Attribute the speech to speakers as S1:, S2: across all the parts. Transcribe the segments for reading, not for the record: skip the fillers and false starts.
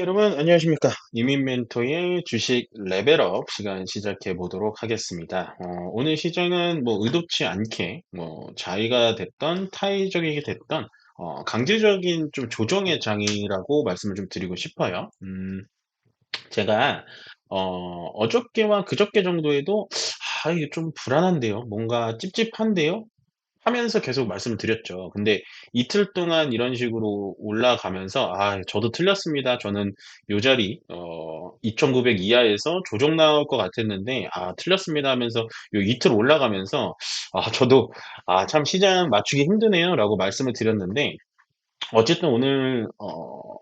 S1: 여러분 안녕하십니까. 이민 멘토의 주식 레벨업 시간 시작해 보도록 하겠습니다. 오늘 시장은 뭐 의도치 않게 뭐 자의가 됐던 타의적이게 됐던 강제적인 좀 조정의 장이라고 말씀을 좀 드리고 싶어요. 제가 어저께와 그저께 정도에도 '아 이게 좀 불안한데요. 뭔가 찝찝한데요.' 하면서 계속 말씀을 드렸죠. 근데 이틀 동안 이런 식으로 올라가면서 '아 저도 틀렸습니다. 저는 요 자리 2,900 이하에서 조정 나올 것 같았는데 아 틀렸습니다.' 하면서 요 이틀 올라가면서 저도 '아 참 시장 맞추기 힘드네요.'라고 말씀을 드렸는데 어쨌든 오늘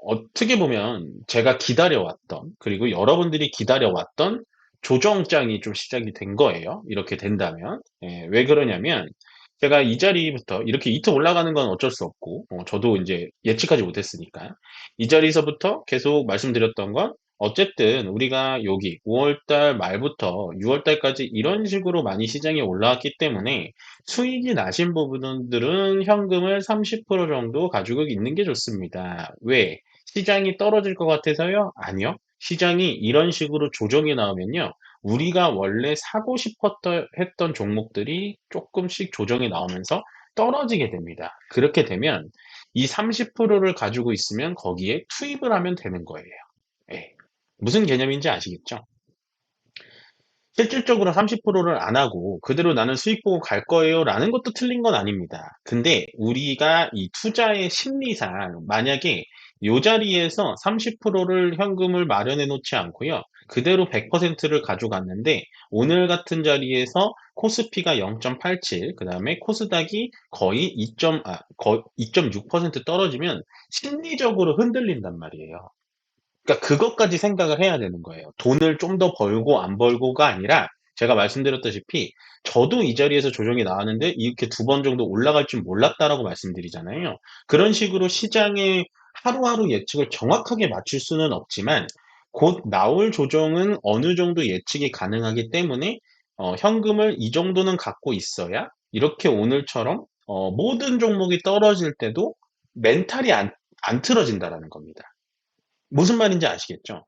S1: 어떻게 보면 제가 기다려왔던 그리고 여러분들이 기다려왔던 조정장이 좀 시작이 된 거예요, 이렇게 된다면. 예. 왜 그러냐면 제가 이 자리부터 이렇게 이틀 올라가는 건 어쩔 수 없고 저도 인제 예측하지 못했으니까. 이 자리에서부터 계속 말씀드렸던 건 어쨌든 우리가 여기 5월 달 말부터 6월 달까지 이런 식으로 많이 시장이 올라왔기 때문에 수익이 나신 부분들은 현금을 30% 정도 가지고 있는 게 좋습니다. 왜? 시장이 떨어질 것 같아서요? 아니요. 시장이 이런 식으로 조정이 나오면요. 우리가 원래 사고 싶었던 했던 종목들이 조금씩 조정이 나오면서 떨어지게 됩니다. 그렇게 되면 이 30%를 가지고 있으면 거기에 투입을 하면 되는 거예요. 예. 무슨 개념인지 아시겠죠? 실질적으로 30%를 안 하고 그대로 '나는 수익 보고 갈 거예요.'라는 것도 틀린 건 아닙니다. 근데 우리가 이 투자의 심리상 만약에 요 자리에서 30%를 현금을 마련해 놓지 않고요. 그대로 100%를 가져갔는데 오늘 같은 자리에서 코스피가 0.87 그다음에 코스닥이 거의 2.6% 떨어지면 심리적으로 흔들린단 말이에요. 그러니까 그것까지 생각을 해야 되는 거예요. 돈을 좀 더 벌고 안 벌고가 아니라 제가 말씀드렸다시피 저도 이 자리에서 조정이 나왔는데 이렇게 2번 정도 올라갈 줄 몰랐다라고 말씀드리잖아요. 그런 식으로 시장의 하루하루 예측을 정확하게 맞출 수는 없지만 곧 나올 조정은 어느 정도 예측이 가능하기 때문에 현금을 이 정도는 갖고 있어야 이렇게 오늘처럼 모든 종목이 떨어질 때도 멘탈이 안 틀어진다라는 겁니다. 무슨 말인지 아시겠죠?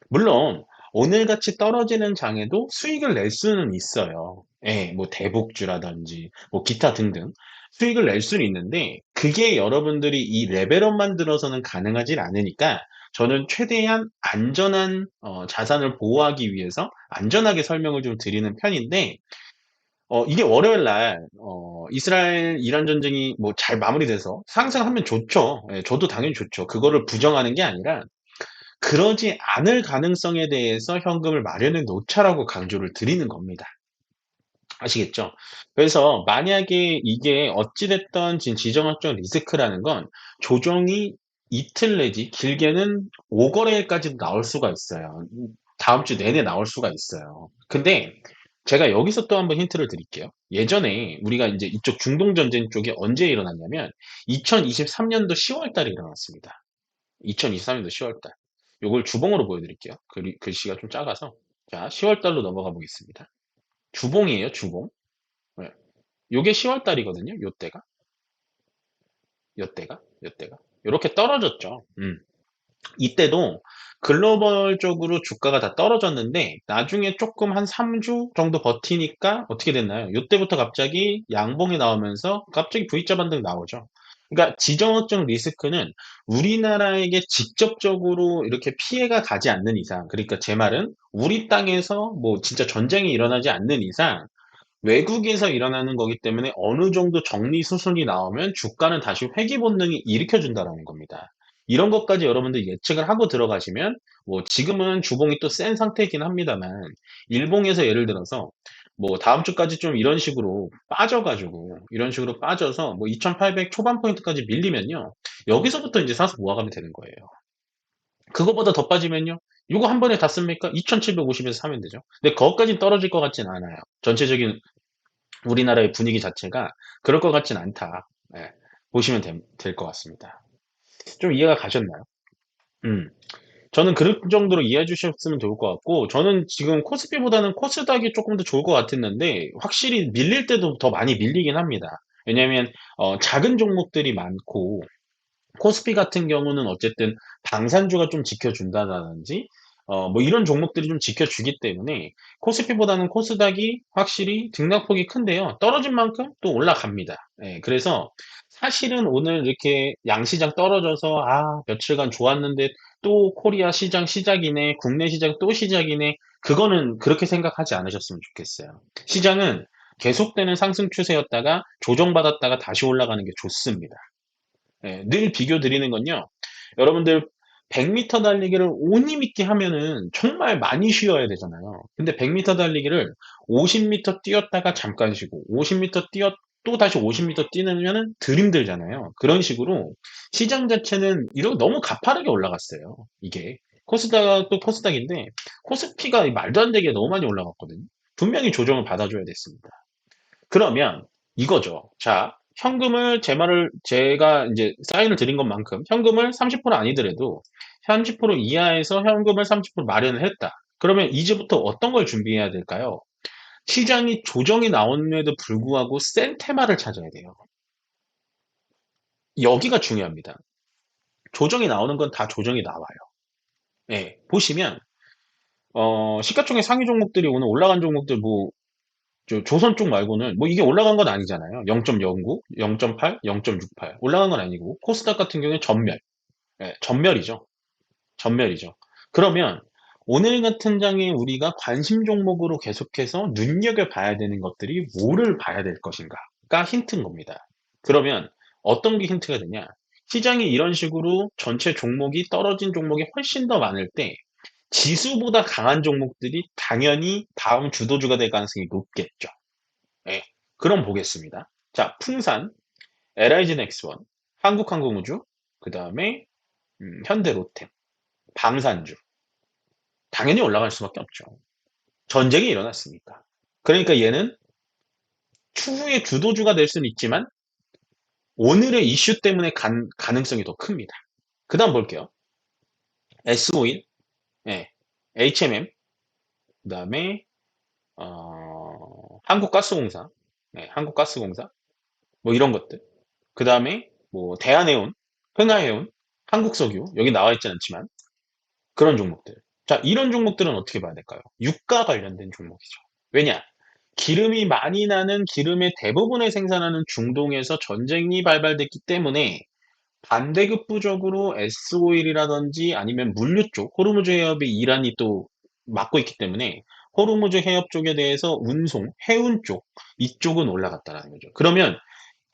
S1: 물론 오늘같이 떨어지는 장에도 수익을 낼 수는 있어요. 예. 뭐 대북주라든지 뭐 기타 등등 수익을 낼 수는 있는데 그게 여러분들이 이 레벨업만 들어서는 가능하질 않으니까 저는 최대한 안전한 자산을 보호하기 위해서 안전하게 설명을 좀 드리는 편인데 이게 월요일 날 이스라엘 이란 전쟁이 뭐 잘 마무리돼서 상승하면 좋죠. 예. 저도 당연히 좋죠. 그거를 부정하는 게 아니라 그러지 않을 가능성에 대해서 현금을 마련해 놓자라고 강조를 드리는 겁니다. 아시겠죠? 그래서 만약에 이게 어찌 됐든 지정학적 리스크라는 건 조정이 이틀 내지 길게는 5 거래일까지도 나올 수가 있어요. 다음 주 내내 나올 수가 있어요. 근데 제가 여기서 또 한번 힌트를 드릴게요. 예전에 우리가 인제 이쪽 중동 전쟁 쪽이 언제 일어났냐면 2023 년도 10월 달에 일어났습니다. 2023 년도 10월 달. 요걸 주봉으로 보여 드릴게요. 글씨가 좀 작아서. 자 10월 달로 넘어가 보겠습니다. 주봉이에요, 주봉. 예. 요게 10월 달이거든요, 요때가. 요때가. 요렇게 떨어졌죠. 이때도 글로벌적으로 주가가 다 떨어졌는데 나중에 쪼끔 한 3주 정도 버티니까 어떻게 됐나요? 요때부터 갑자기 양봉이 나오면서 갑자기 V자 반등 나오죠. 그러니까 지정학적 리스크는 우리나라에게 직접적으로 이렇게 피해가 가지 않는 이상 그러니까 제 말은 우리 땅에서 뭐 진짜 전쟁이 일어나지 않는 이상 외국에서 일어나는 거기 때문에 어느 정도 정리 수순이 나오면 주가는 다시 회귀 본능이 일으켜 준다라는 겁니다. 이런 것까지 여러분들 예측을 하고 들어가시면 뭐 지금은 주봉이 또 센 상태이긴 합니다만 일봉에서 예를 들어서 뭐 다음 주까지 좀 이런 식으로 빠져 가지고 이런 식으로 빠져서 뭐 2,800 초반 포인트까지 밀리면요. 여기서부터 인제 사서 모아가면 되는 거예요. 그거보다 더 빠지면요. 요거 한 번에 다 씁니까? 2,750 에서 사면 되죠. 근데 거기까진 떨어질 것 같진 않아요. 전체적인 우리나라의 분위기 자체가 그럴 것 같진 않다. 예. 보시면 될 것 같습니다. 좀 이해가 가셨나요? 음. 저는 그럴 정도로 이해해 주셨으면 좋을 것 같고 저는 지금 코스피보다는 코스닥이 쪼끔 더 좋을 것 같았는데 확실히 밀릴 때도 더 많이 밀리긴 합니다. 왜냐하면 작은 종목들이 많고 코스피 같은 경우는 어쨌든 방산주가 좀 지켜준다든지 뭐 이런 종목들이 좀 지켜주기 때문에 코스피보다는 코스닥이 확실히 등락폭이 큰데요. 떨어진 만큼 또 올라갑니다. 예, 그래서 사실은 오늘 이렇게 양시장 떨어져서 며칠간 좋았는데 또 코리아 시장 시작이네, 국내 시장 또 시작이네. 그거는 그렇게 생각하지 않으셨으면 좋겠어요. 시장은 계속되는 상승 추세였다가 조정받았다가 다시 올라가는 게 좋습니다. 예, 늘 비교 드리는 건요. 여러분들 100m 달리기를 온힘 있게 하면은 정말 많이 쉬어야 되잖아요. 근데 100m 달리기를 50m 뛰었다가 잠깐 쉬고 50m 뛰었 또다시 50m 뛰면은 덜 힘들잖아요. 그런 식으로 시장 자체는 이렇게 너무 가파르게 올라갔어요. 이게 코스닥도 코스닥인데 코스피가 말도 안 되게 너무 많이 올라갔거든요. 분명히 조정을 받아줘야 됐습니다. 그러면 이거죠. 자, 현금을 제가 이제 사인을 드린 것만큼 현금을 30% 아니더라도 30% 이하에서 현금을 30% 마련을 했다. 그러면 이제부터 어떤 걸 준비해야 될까요? 시장이 조정이 나옴에도 불구하고 센 테마를 찾아야 돼요. 여기가 중요합니다. 조정이 나오는 건 다 조정이 나와요. 예, 보시면 시가총액 상위 종목들이 오늘 올라간 종목들 뭐 조선 쪽 말고는 뭐 이게 올라간 건 아니잖아요. 0.09, 0.8, 0.68 올라간 건 아니고 코스닥 같은 경우는 전멸, 예, 전멸이죠. 전멸이죠. 그러면 오늘 같은 장에 우리가 관심 종목으로 계속해서 눈여겨봐야 되는 것들이 뭐를 봐야 될 것인가가 힌트인 겁니다. 그러면 어떤 게 힌트가 되냐? 시장이 이런 식으로 전체 종목이 떨어진 종목이 훨씬 더 많을 때 지수보다 강한 종목들이 당연히 다음 주도주가 될 가능성이 높겠죠. 예. 그럼 보겠습니다. 자, 풍산, LIG넥스원, 한국항공우주, 그 다음에 현대로템, 방산주. 당연히 올라갈 수밖에 없죠. 전쟁이 일어났으니까. 그러니까 얘는 추후에 주도주가 될 수는 있지만 오늘의 이슈 때문에 가능성이 더 큽니다. 그 다음 볼게요. S-오일, 예, HMM, 그 다음에 한국가스공사, 네, 한국가스공사, 뭐 이런 것들. 그 다음에 뭐 대한해운, 흥하해운, 한국석유 여기 나와 있진 않지만 그런 종목들. 자, 이런 종목들은 어떻게 봐야 될까요? 유가 관련된 종목이죠. 왜냐? 기름이 많이 나는 기름의 대부분을 생산하는 중동에서 전쟁이 발발됐기 때문에 반대급부적으로 S오일이라든지 아니면 물류 쪽, 호르무즈 해협이 이란이 또 맡고 있기 때문에 호르무즈 해협 쪽에 대해서 운송, 해운 쪽, 이쪽은 올라갔다라는 거죠. 그러면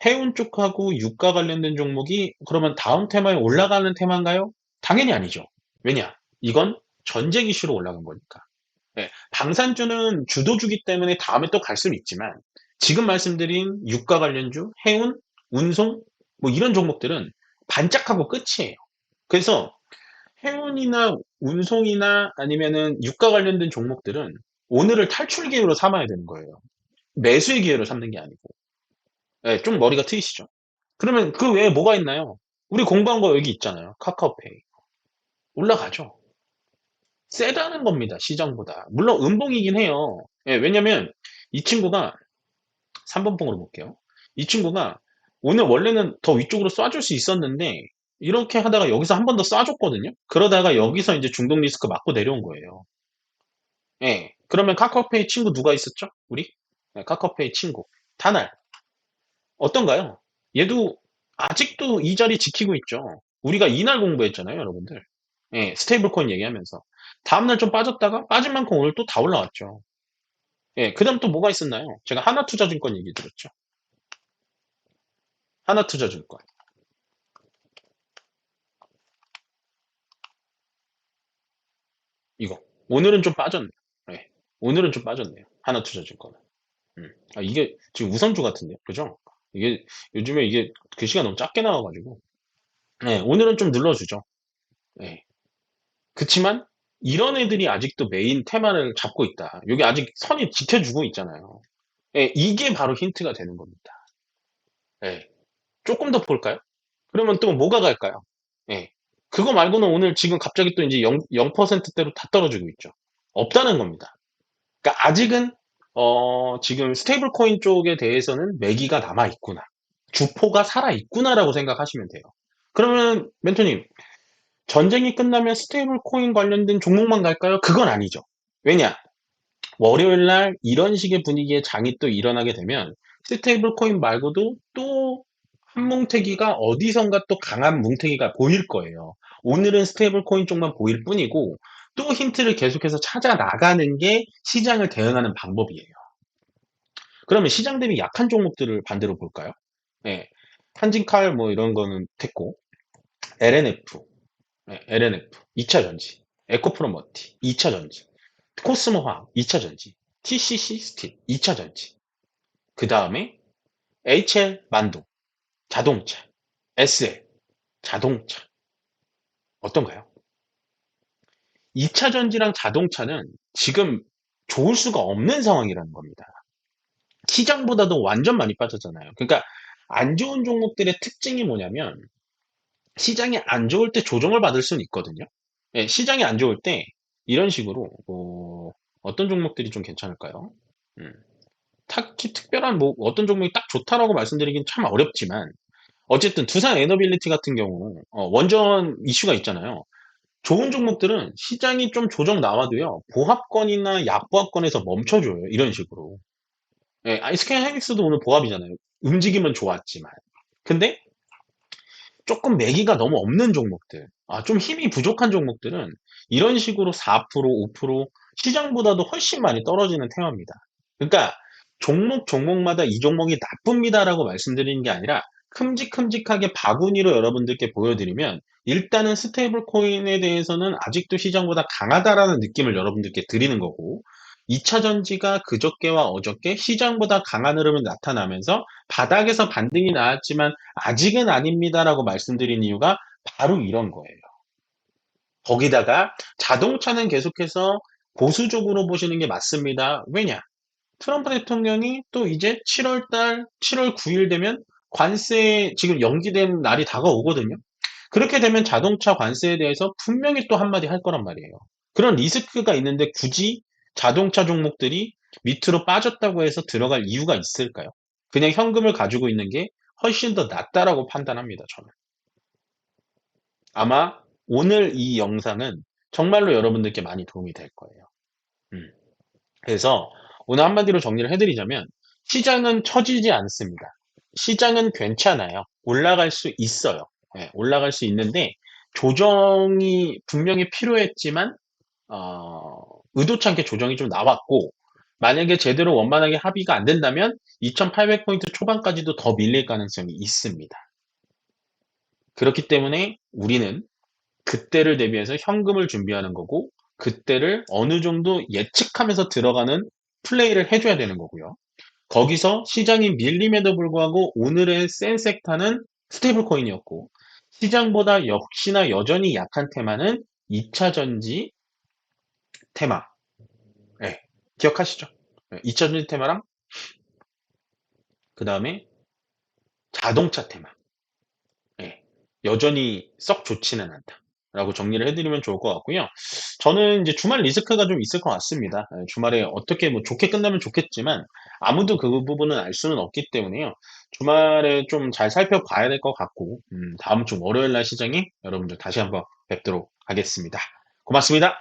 S1: 해운 쪽하고 유가 관련된 종목이 그러면 다음 테마에 올라가는 테마인가요? 당연히 아니죠. 왜냐? 이건 전쟁 이슈로 올라간 거니까. 네, 방산주는 주도주기 때문에 다음에 또 갈 수는 있지만 지금 말씀드린 유가 관련주, 해운, 운송 뭐 이런 종목들은 반짝하고 끝이에요. 그래서 해운이나 운송이나 아니면은 유가 관련된 종목들은 오늘을 탈출 기회로 삼아야 되는 거예요. 매수의 기회로 삼는 게 아니고. 네, 좀 머리가 트이시죠? 그러면 그 외에 뭐가 있나요? 우리 공부한 거 여기 있잖아요. 카카오페이. 올라가죠. 세다는 겁니다, 시장보다. 물론 음봉이긴 해요. 예, 왜냐면 이 친구가 3번 봉으로 볼게요. 이 친구가 오늘 원래는 더 위쪽으로 쏴줄 수 있었는데 이렇게 하다가 여기서 한 번 더 쏴줬거든요. 그러다가 여기서 이제 중동 리스크 맞고 내려온 거예요. 예. 그러면 카카오페이 친구 누가 있었죠? 우리? 네, 카카오페이 친구. 다날. 어떤가요? 얘도 아직도 이 자리 지키고 있죠. 우리가 이날 공부했잖아요, 여러분들. 예, 스테이블 코인 얘기하면서. 다음날 좀 빠졌다가 빠진 만큼 오늘 또 다 올라왔죠. 예, 그다음 또 뭐가 있었나요? 제가 하나투자증권 얘기 들었죠. 하나투자증권. 이거. 오늘은 좀 빠졌네요. 예. 오늘은 좀 빠졌네요. 하나투자증권은. 이게 지금 우선주 같은데요. 그죠? 이게 요즘에 이게 글씨가 너무 작게 나와가지고. 예, 오늘은 좀 눌러주죠. 예. 그치만 이런 애들이 아직도 메인 테마를 잡고 있다. 여기 아직 선이 지켜주고 있잖아요. 예, 이게 바로 힌트가 되는 겁니다. 예. 조금 더 볼까요? 그러면 또 뭐가 갈까요? 예. 그거 말고는 오늘 지금 갑자기 또 이제 0%대로 다 떨어지고 있죠. 없다는 겁니다. 그러니까 아직은 지금 스테이블 코인 쪽에 대해서는 매기가 남아 있구나. 주포가 살아 있구나라고 생각하시면 돼요. 그러면 멘토님, 전쟁이 끝나면 스테이블 코인 관련된 종목만 갈까요? 그건 아니죠. 왜냐? 월요일 날 이런 식의 분위기의 장이 또 일어나게 되면 스테이블 코인 말고도 또 한 뭉태기가 어디선가 또 강한 뭉태기가 보일 거예요. 오늘은 스테이블 코인 쪽만 보일 뿐이고 또 힌트를 계속해서 찾아 나가는 게 시장을 대응하는 방법이에요. 그러면 시장 대비 약한 종목들을 반대로 볼까요? 예. 한진칼 뭐 이런 거는 됐고 LNF, LNF 2차 전지, 에코프로머티 2차 전지, 코스모화학 2차 전지, TCC 스틸 2차 전지, 그 다음에 HL 만동 자동차, SL 자동차 어떤가요? 2차 전지랑 자동차는 지금 좋을 수가 없는 상황이라는 겁니다. 시장보다도 완전 많이 빠졌잖아요. 그러니까 안 좋은 종목들의 특징이 뭐냐면 시장이 안 좋을 때 조정을 받을 수는 있거든요. 예, 시장이 안 좋을 때 이런 식으로 어떤 종목들이 좀 괜찮을까요? 음, 딱히 특별한 뭐 어떤 종목이 딱 좋다라고 말씀드리긴 참 어렵지만 어쨌든 두산 에너빌리티 같은 경우 원전 이슈가 있잖아요. 좋은 종목들은 시장이 좀 조정 나와도요. 보합권이나 약보합권에서 멈춰줘요. 이런 식으로. 예, SK 하이닉스도 오늘 보합이잖아요. 움직임은 좋았지만. 근데 조금 매기가 너무 없는 종목들, 좀 힘이 부족한 종목들은 이런 식으로 4%, 5% 시장보다도 훨씬 많이 떨어지는 테마입니다. 그러니까 종목마다 이 종목이 나쁩니다라고 말씀드리는 게 아니라 큼직큼직하게 바구니로 여러분들께 보여드리면 일단은 스테이블 코인에 대해서는 아직도 시장보다 강하다라는 느낌을 여러분들께 드리는 거고 2차 전지가 그저께와 어저께 시장보다 강한 흐름을 나타나면서 바닥에서 반등이 나왔지만 아직은 아닙니다라고 말씀드린 이유가 바로 이런 거예요. 거기다가 자동차는 계속해서 보수적으로 보시는 게 맞습니다. 왜냐? 트럼프 대통령이 또 이제 7월 9일 되면 관세 지금 연기된 날이 다가오거든요. 그렇게 되면 자동차 관세에 대해서 분명히 또 한마디 할 거란 말이에요. 그런 리스크가 있는데 굳이 자동차 종목들이 밑으로 빠졌다고 해서 들어갈 이유가 있을까요? 그냥 현금을 가지고 있는 게 훨씬 더 낫다라고 판단합니다, 저는. 아마 오늘 이 영상은 정말로 여러분들께 많이 도움이 될 거예요. 음. 그래서 오늘 한마디로 정리를 해드리자면 시장은 처지지 않습니다. 시장은 괜찮아요. 올라갈 수 있어요. 예, 올라갈 수 있는데 조정이 분명히 필요했지만 의도치 않게 조정이 좀 나왔고 만약에 제대로 원만하게 합의가 안 된다면 2800포인트 초반까지도 더 밀릴 가능성이 있습니다. 그렇기 때문에 우리는 그때를 대비해서 현금을 준비하는 거고 그때를 어느 정도 예측하면서 들어가는 플레이를 해줘야 되는 거고요. 거기서 시장이 밀림에도 불구하고 오늘의 센 섹터는 스테이블 코인이었고 시장보다 역시나 여전히 약한 테마는 2차 전지 테마. 네, 기억하시죠? 2차 전지 테마랑 그 다음에 자동차 테마. 예, 여전히 썩 좋지는 않다. 라고 정리를 해드리면 좋을 것 같고요. 저는 이제 주말 리스크가 좀 있을 것 같습니다. 주말에 어떻게 뭐 좋게 끝나면 좋겠지만 아무도 그 부분은 알 수는 없기 때문에요. 주말에 좀 잘 살펴봐야 될 것 같고 다음 주 월요일 날 시장에 여러분들 다시 한번 뵙도록 하겠습니다. 고맙습니다.